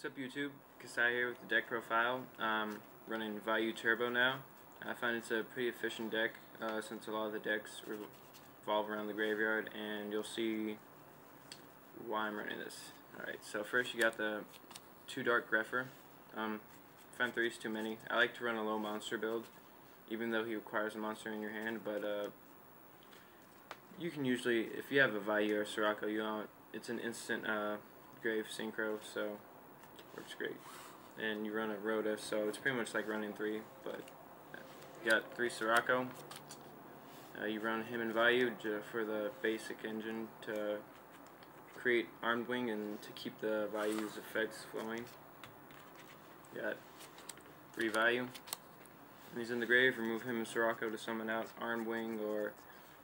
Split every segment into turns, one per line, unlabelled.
What's up YouTube? Kisai here with the deck profile. Running Vayu Turbo now. I find it's a pretty efficient deck since a lot of the decks revolve around the graveyard, and you'll see why I'm running this. Alright, so first you got the 2 Dark Grepher. I find 3 is too many. I like to run a low monster build, even though he requires a monster in your hand, but you can usually, if you have a Vayu or Sirocco, it's an instant grave synchro, so works great. And you run a Rhoda, so it's pretty much like running 3, but you got 3 Sirocco. You run him and Vayu for the basic engine to create Armed Wing and to keep the Vayu's effects flowing. You got 3 Vayu. When he's in the grave, remove him and Sirocco to summon out Armed Wing, or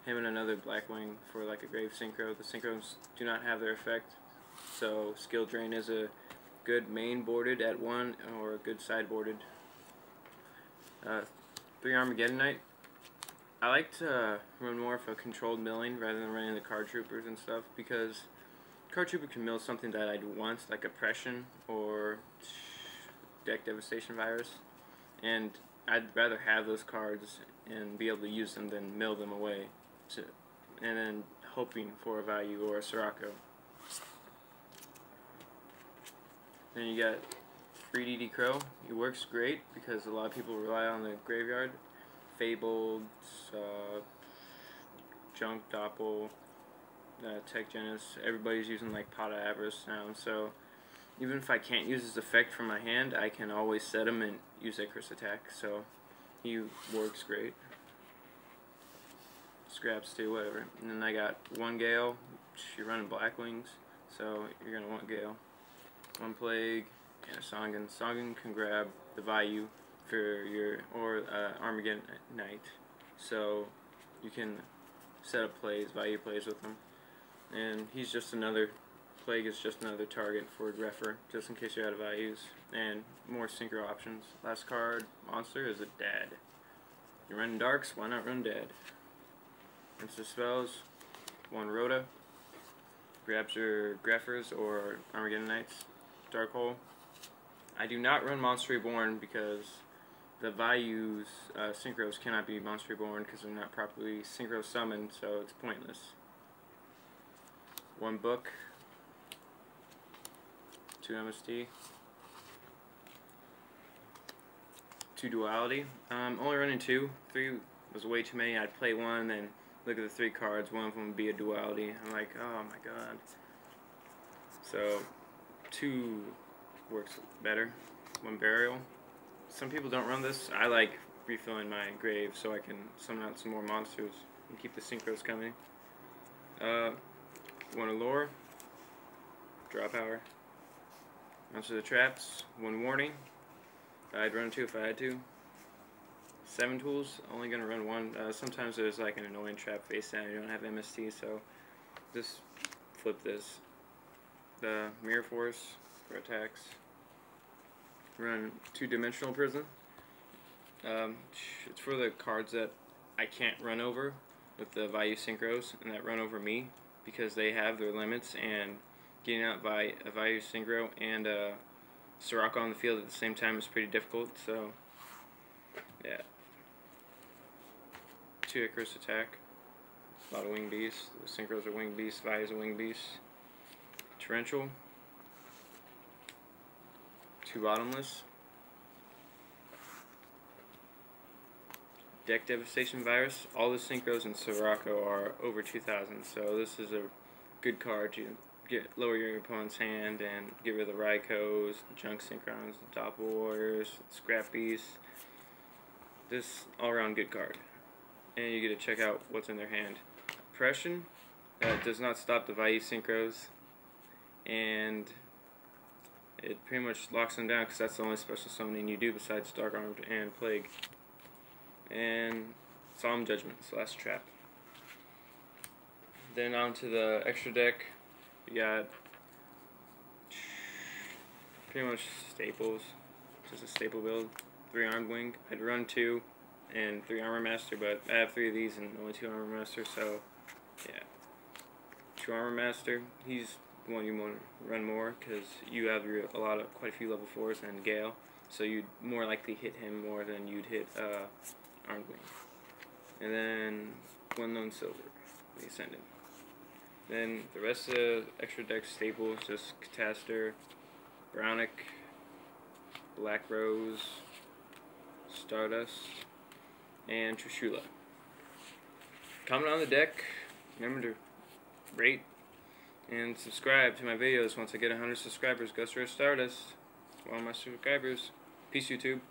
him and another Black Wing for like a grave synchro. The synchros do not have their effect, so Skill Drain is a good main boarded at 1 or a good side boarded. 3 Armageddonite. I like to run more of a controlled milling rather than running the card troopers and stuff, because card trooper can mill something that I'd want, like Oppression or Deck Devastation Virus, and I'd rather have those cards and be able to use them than mill them away and then hoping for a Vayu or a Sirocco. Then you got 3DD Crow. He works great because a lot of people rely on the graveyard. Fabled, Junk, Doppel, Tech Genis. Everybody's using like Pot of Avarice now, so even if I can't use his effect from my hand, I can always set him and use Icarus attack, so he works great. Scraps too, whatever. And then I got 1 Gale. You're running Black Wings, so you're going to want Gale. 1 Plague and a Songan. Songan can grab the Vayu for your, or Armageddon Knight, so you can set up plays, Vayu plays with him. And he's just another, Plague is just another target for Grepher, just in case you're out of Vayus, and more synchro options. Last card, monster, is a Dad. You're running Darks, why not run Dad? Instant spells, 1 Rhoda, grabs your Greffers or Armageddon Knights. Dark Hole. I do not run Monster Reborn because the Vayu's synchros cannot be Monster Reborn because they're not properly synchro summoned, so it's pointless. 1 Book, 2 MST, 2 Duality. Only running 2. 3 was way too many. I'd play 1, then look at the 3 cards. One of them would be a Duality. I'm like, oh my god. So 2 works better. 1 Burial. Some people don't run this. I like refilling my grave so I can summon out some more monsters and keep the synchros coming. 1 Allure. Draw power. Answer the traps. 1 Warning. I'd run 2 if I had to. 7 Tools. Only gonna run 1. Sometimes there's like an annoying trap face down. You don't have MST, so just flip this. The Mirror Force for attacks. Run 2 Dimensional Prison. It's for the cards that I can't run over with the Vayu synchros and that run over me, because they have their limits, and getting out by a Vayu synchro and a Sirocco on the field at the same time is pretty difficult, so yeah. 2 Icarus attack. A lot of Wing Beasts. The synchros are Wing Beasts, Vayu's a Wing Beast. Torrential. 2 Bottomless. Deck Devastation Virus. All the synchros in Sirocco are over 2,000, so this is a good card to lower your opponent's hand and get rid of the Raikos, the Junk Synchrons, the Doppel Warriors, the Scrap Beasts. This all-around good card. And you get to check out what's in their hand. Oppression does not stop the Vayu synchros, and it pretty much locks them down because that's the only special summoning you do besides Dark Armed and Plague. And Solemn Judgment, so last trap. Then on to the extra deck. You got pretty much staples, just a staple build. 3 Armed Wing. I'd run 2 and 3 Armor Master, but I have 3 of these and only 2 Armor Master, so yeah. 2 Armor Master. He's the one you want to run more, because you have quite a few level 4s and Gale, so you'd more likely hit him more than you'd hit Armed Wing. And then 1 Lone Silver, the Ascendant. Then the rest of the extra deck staples, just Cataster, Brownic, Black Rose, Stardust, and Trishula. Comment on the deck. Remember to rate and subscribe to my videos. Once I get 100 subscribers, Ghost Rose Stardust. To all my subscribers. Peace, YouTube.